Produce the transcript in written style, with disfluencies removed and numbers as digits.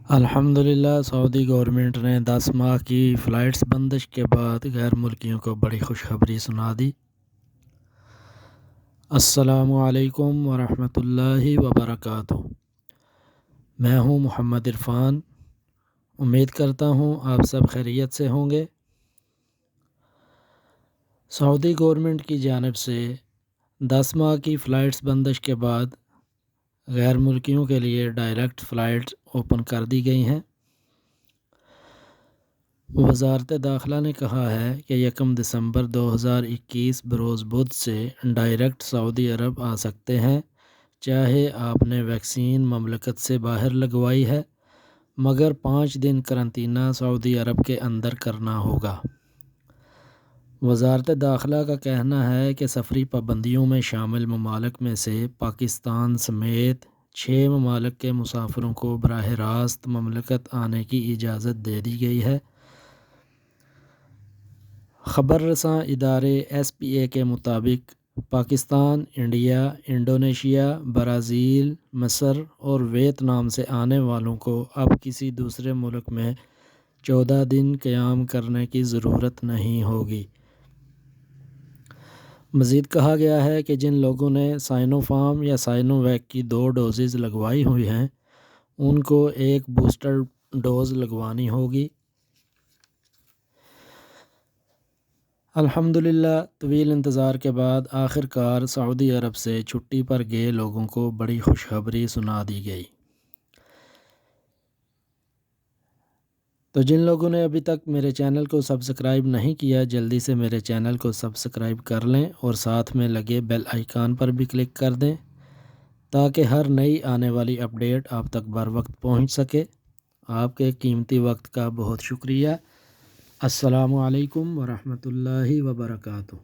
الحمدللہ سعودی گورنمنٹ نے 10 ماہ کی فلائٹس بندش کے بعد غیر ملکیوں کو بڑی خوشخبری سنا دی۔ السلام علیکم ورحمۃ اللہ وبرکاتہ۔ میں ہوں محمد عرفان۔ امید کرتا ہوں آپ سب خیریت سے ہوں گے۔ سعودی گورنمنٹ کی جانب سے 10 ماہ کی فلائٹس بندش کے بعد غیر ملکیوں کے لیے ڈائریکٹ فلائٹس اوپن کر دی گئی ہیں۔ وزارت داخلہ نے کہا ہے کہ 1 دسمبر 2021 بروز بدھ سے ڈائریکٹ سعودی عرب آ سکتے ہیں، چاہے آپ نے ویکسین مملکت سے باہر لگوائی ہے، مگر 5 دن قرنطینہ سعودی عرب کے اندر کرنا ہوگا۔ وزارت داخلہ کا کہنا ہے کہ سفری پابندیوں میں شامل ممالک میں سے پاکستان سمیت 6 ممالک کے مسافروں کو براہ راست مملکت آنے کی اجازت دے دی گئی ہے۔ خبر رساں ادارے ایس پی اے کے مطابق پاکستان، انڈیا، انڈونیشیا، برازیل، مصر اور ویتنام سے آنے والوں کو اب کسی دوسرے ملک میں 14 دن قیام کرنے کی ضرورت نہیں ہوگی۔ مزید کہا گیا ہے کہ جن لوگوں نے سائنو فارم یا سائنو ویک کی 2 ڈوزز لگوائی ہوئی ہیں، ان کو ایک بوسٹر ڈوز لگوانی ہوگی۔ الحمدللہ طویل انتظار کے بعد آخر کار سعودی عرب سے چھٹی پر گئے لوگوں کو بڑی خوشخبری سنا دی گئی۔ تو جن لوگوں نے ابھی تک میرے چینل کو سبسکرائب نہیں کیا، جلدی سے میرے چینل کو سبسکرائب کر لیں اور ساتھ میں لگے بیل آئیکن پر بھی کلک کر دیں تاکہ ہر نئی آنے والی اپڈیٹ آپ تک بر وقت پہنچ سکے۔ آپ کے قیمتی وقت کا بہت شکریہ۔ السلام علیکم ورحمۃ اللہ وبرکاتہ۔